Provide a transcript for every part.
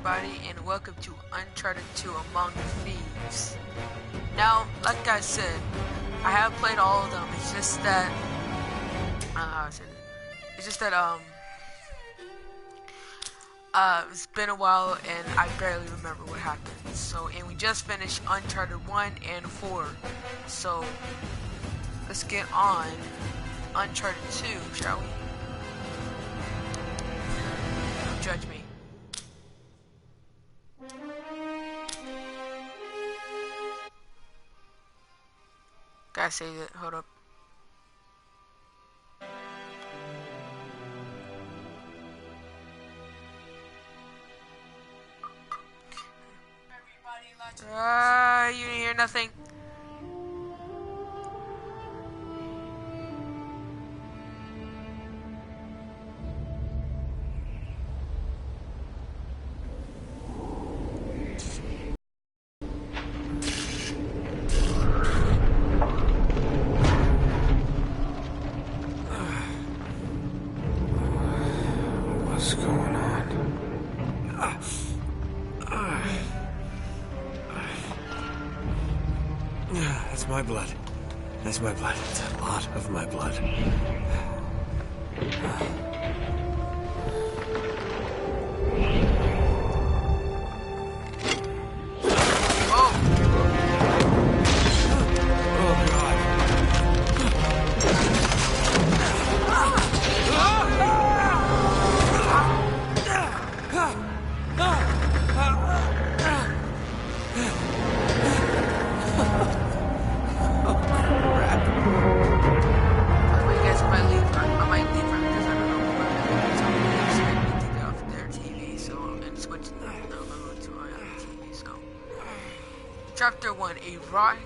everybody, and welcome to Uncharted 2 Among Thieves. Now, like I said, I have played all of them. It's just that, it's been a while, and I barely remember what happened. So, and we just finished Uncharted 1 and 4. So, let's get on Uncharted 2, shall we? Don't judge me. Gotta save it. Hold up. You didn't hear nothing. What's going on? That's my blood. That's my blood. It's a lot of my blood. Chapter 1, a rock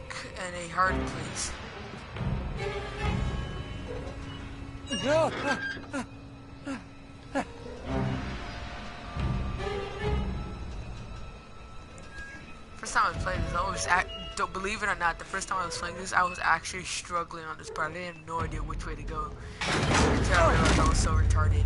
and a hard place. First time I played this, don't believe it or not, the first time I was playing this, I was actually struggling on this part. I didn't have no idea which way to go until I realized I was so retarded.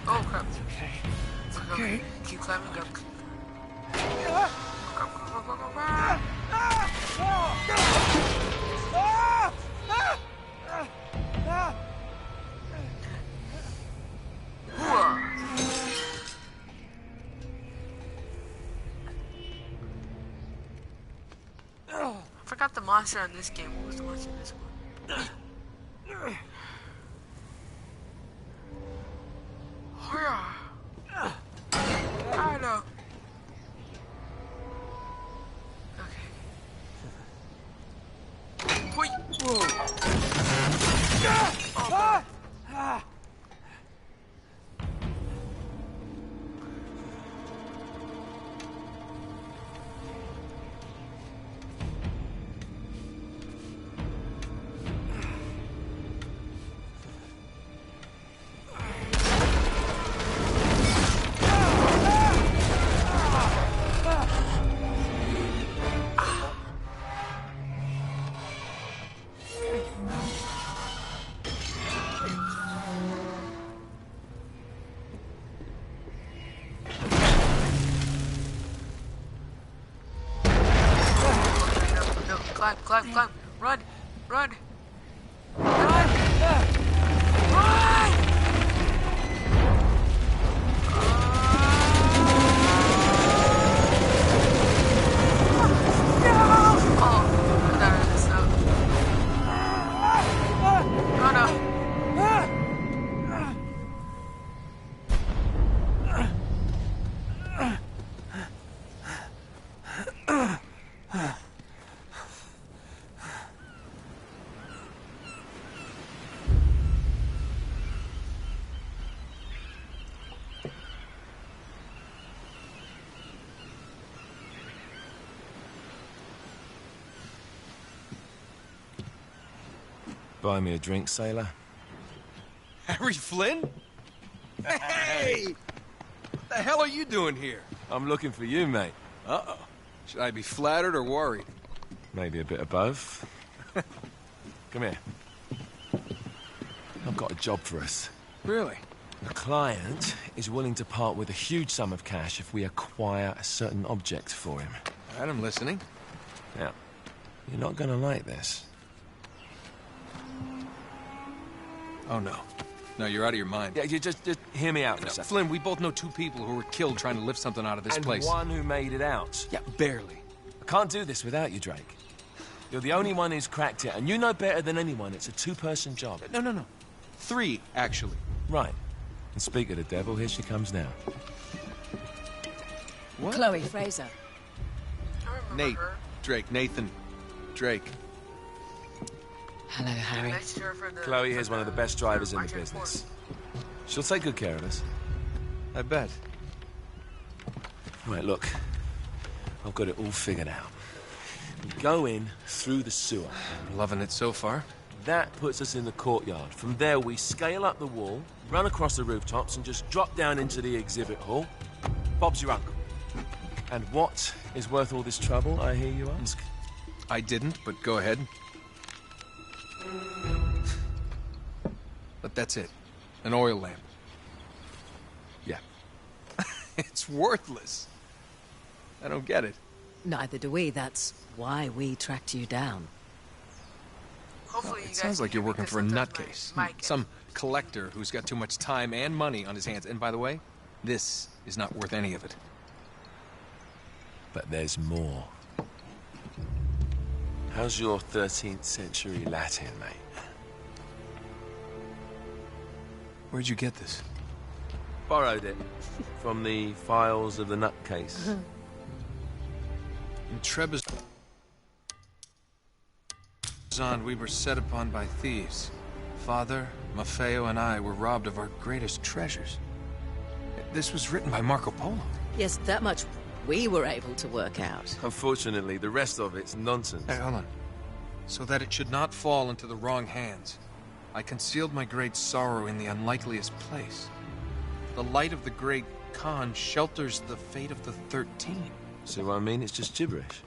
Oh crap. It's okay. It's okay. Keep climbing up. I forgot the monster in this game. What was the monster in this one? I know. Okay. Wait. Whoa. Oh, God. Climb. Run. Run. buy me a drink, sailor? Harry Flynn? Hey! What the hell are you doing here? I'm looking for you, mate. Uh-oh. Should I be flattered or worried? Maybe a bit of both. Come here. I've got a job for us. Really? The client is willing to part with a huge sum of cash if we acquire a certain object for him. All right, I'm listening. Now, you're not gonna like this. Oh, no. No, you're out of your mind. Yeah, you just hear me out for a No, second. Flynn, we both know two people who were killed trying to lift something out of this place. And one who made it out. Yeah, barely. I can't do this without you, Drake. You're the only one who's cracked it, and you know better than anyone it's a two-person job. No. 3, actually. Right. And speak of the devil, here she comes now. What? Chloe Fraser. I remember Nate. her. Drake. Nathan. Drake. Hello, Harry. Next to her for the, Chloe for here's one of the best drivers in the Uncharted business. She'll take good care of us. I bet. Right, look. I've got it all figured out. We go in through the sewer. I'm loving it so far. That puts us in the courtyard. From there, we scale up the wall, run across the rooftops, and just drop down into the exhibit hall. Bob's your uncle. And what is worth all this trouble, I hear you ask? I didn't, but go ahead. But that's it. An oil lamp. Yeah. It's worthless. I don't get it. Neither do we. That's why we tracked you down. Hopefully you It guys sounds like can you're hear me, working 'cause for a sometimes nutcase. my mic Some collector who's got too much time and money on his hands. And by the way, this is not worth any of it. But there's more. How's your 13th century Latin, mate? Where'd you get this? Borrowed it from the files of the nutcase. In Trebizond, we were set upon by thieves. Father, Maffeo, and I were robbed of our greatest treasures. This was written by Marco Polo. Yes, that much we were able to work out. Unfortunately, the rest of it's nonsense. Hey, hold on. So that it should not fall into the wrong hands, I concealed my great sorrow in the unlikeliest place. The light of the great Khan shelters the fate of the 13. See what I mean? It's just gibberish.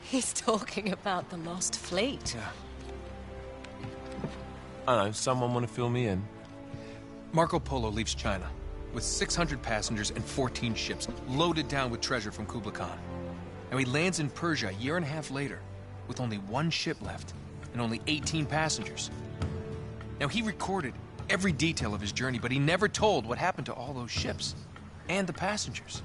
He's talking about the lost fleet. Yeah. I know, someone want to fill me in? Marco Polo leaves China with 600 passengers and 14 ships, loaded down with treasure from Kublai Khan. And he lands in Persia a year and a half later, with only 1 ship left and only 18 passengers. Now, he recorded every detail of his journey, but he never told what happened to all those ships and the passengers.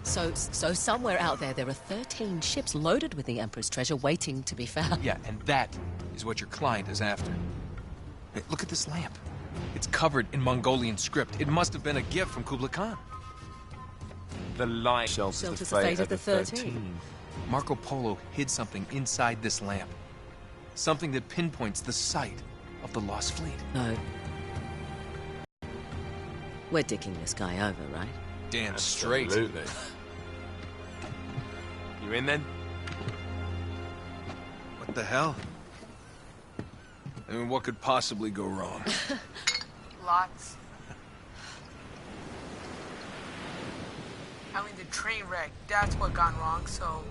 So somewhere out there are 13 ships loaded with the Emperor's treasure waiting to be found. Yeah, and that is what your client is after. Hey, look at this lamp. It's covered in Mongolian script. It must have been a gift from Kublai Khan. The light shelters the fate of the 13. Marco Polo hid something inside this lamp. Something that pinpoints the site of the lost fleet. No. We're dicking this guy over, right? Damn straight. Absolutely. You in then? What the hell? I mean, what could possibly go wrong? Lots. I mean, the train wreck, that's what gone wrong, so...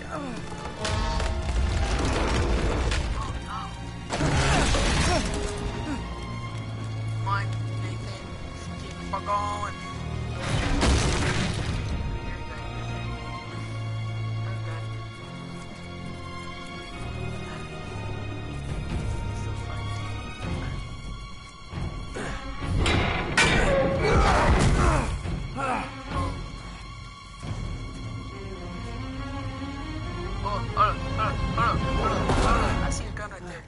Come on, Nathan. Keep the fuck on. You're good. I'm good. So hold on. I see a gun right there.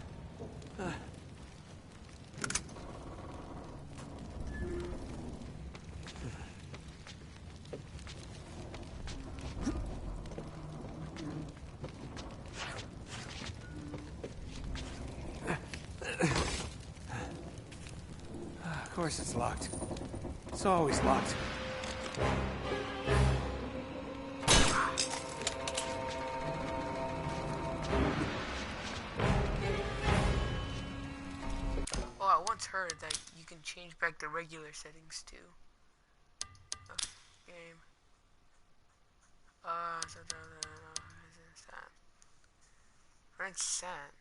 course it's locked. It's always locked. Oh, I once heard that you can change back the regular settings too. Game. Red set.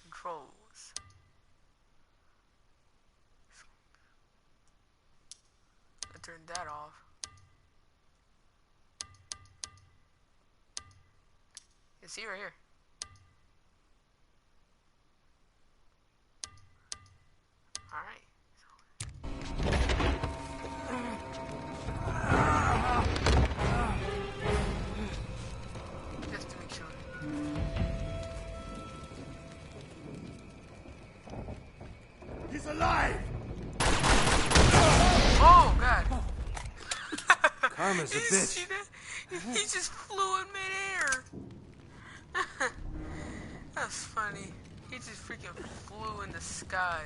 Controls. I turned that off. You see right here. Alright. Just to make sure. He's alive! Oh, God. Karma's a Did you see bitch. that? He just flew in midair. That's funny. He just freaking flew in the sky.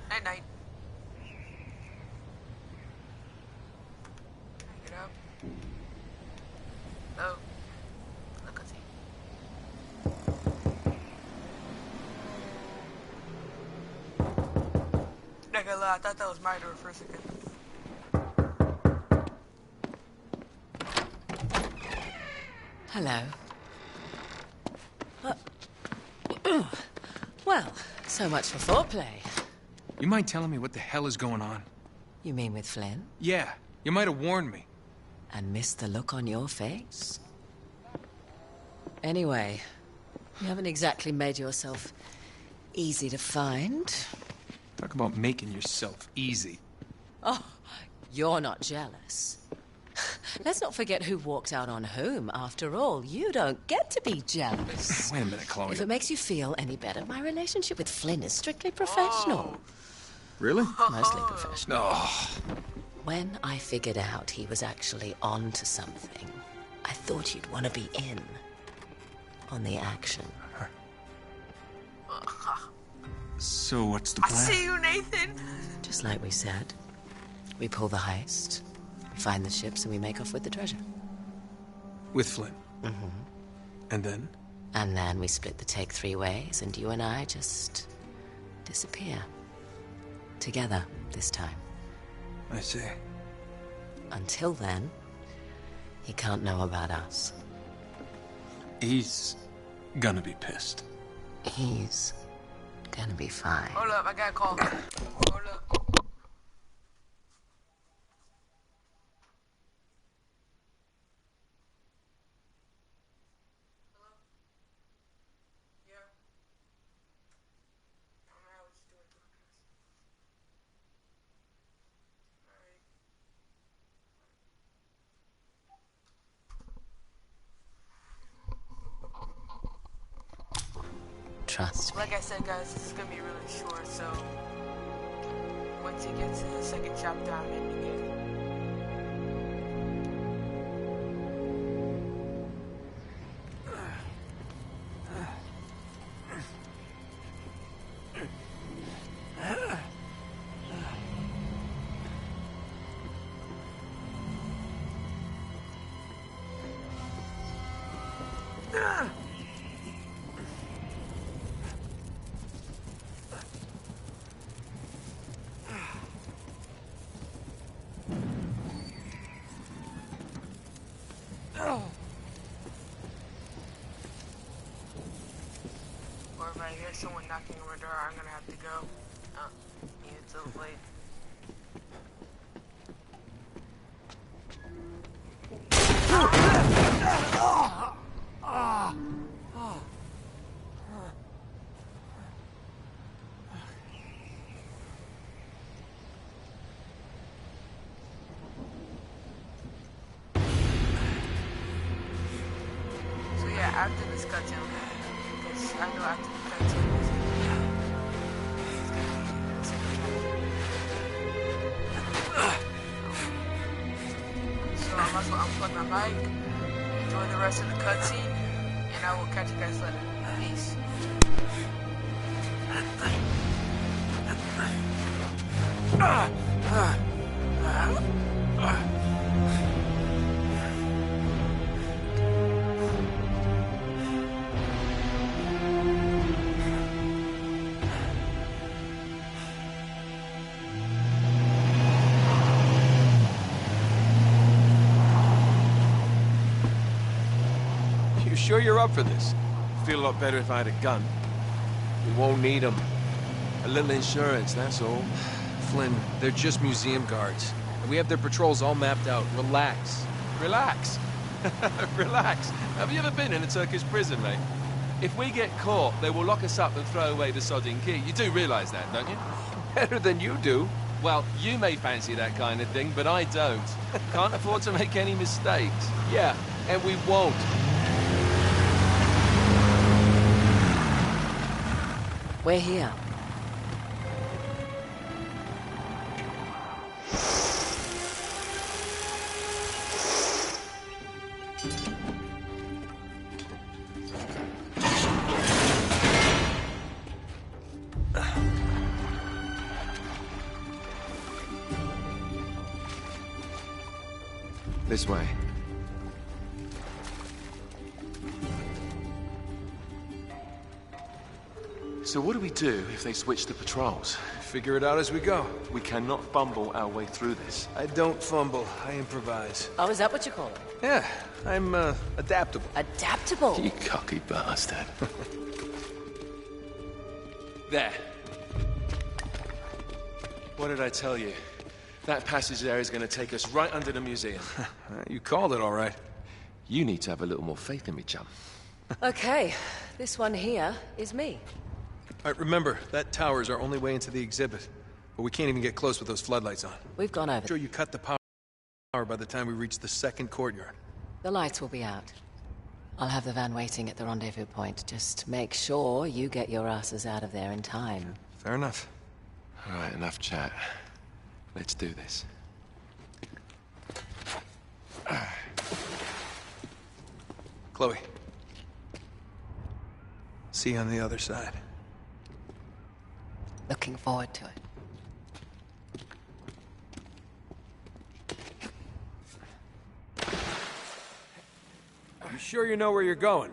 Night night. Get up. Oh. Look at it. Not gonna lie, I thought that was my door for a second. Hello. Well, so much for foreplay. You mind telling me what the hell is going on? You mean with Flynn? Yeah, you might have warned me. And missed the look on your face? Anyway, you haven't exactly made yourself easy to find. Talk about making yourself easy. Oh, you're not jealous. Let's not forget who walked out on whom. After all, you don't get to be jealous. Wait a minute, Chloe. If it makes you feel any better, my relationship with Flynn is strictly professional. Really? Mostly professional. Oh. When I figured out he was actually on to something, I thought you'd want to be in on the action. So what's the I plan? see you, Nathan. Just like we said, we pull the heist, we find the ships, and we make off with the treasure. With Flynn? Mm-hmm. And then? And then we split the take 3 ways, and you and I just disappear. Together, this time. I see. Until then, he can't know about us. He's gonna be pissed. He's gonna be fine. Hold up, I got a call. Hold up. Trust me. Like I said, guys, this is gonna be really short, so once you get to the second chapter, I'm ending it. there's someone knocking on my door. I'm gonna have to go. Yeah, it's a little late. So yeah, after this cutscene, because I know after the cutscene is so I might as well unplug my mic, enjoy the rest of the cutscene, and I will catch you guys later. Peace. You sure you're up for this? Feel a lot better if I had a gun. We won't need them. A little insurance, that's all. Flynn, they're just museum guards. And we have their patrols all mapped out. Relax. Relax. Relax. Have you ever been in a Turkish prison, mate? If we get caught, they will lock us up and throw away the sodding key. You do realize that, don't you? Better than you do. Well, you may fancy that kind of thing, but I don't. Can't afford to make any mistakes. Yeah, and we won't. We're here. This way. So what do we do if they switch the patrols? Figure it out as we go. We cannot fumble our way through this. I don't fumble, I improvise. Oh, is that what you call it? Yeah, I'm, adaptable. Adaptable. You cocky bastard. There. What did I tell you? That passage there is going to take us right under the museum. You called it all right. You need to have a little more faith in me, chum. Okay, this one here is me. All right, remember, that tower's our only way into the exhibit. But we can't even get close with those floodlights on. We've gone over. Sure you cut the power by the time we reach the second courtyard. The lights will be out. I'll have the van waiting at the rendezvous point. Just make sure you get your asses out of there in time. Fair enough. All right, enough chat. Let's do this. Chloe. See you on the other side. Looking forward to it. You sure you know where you're going?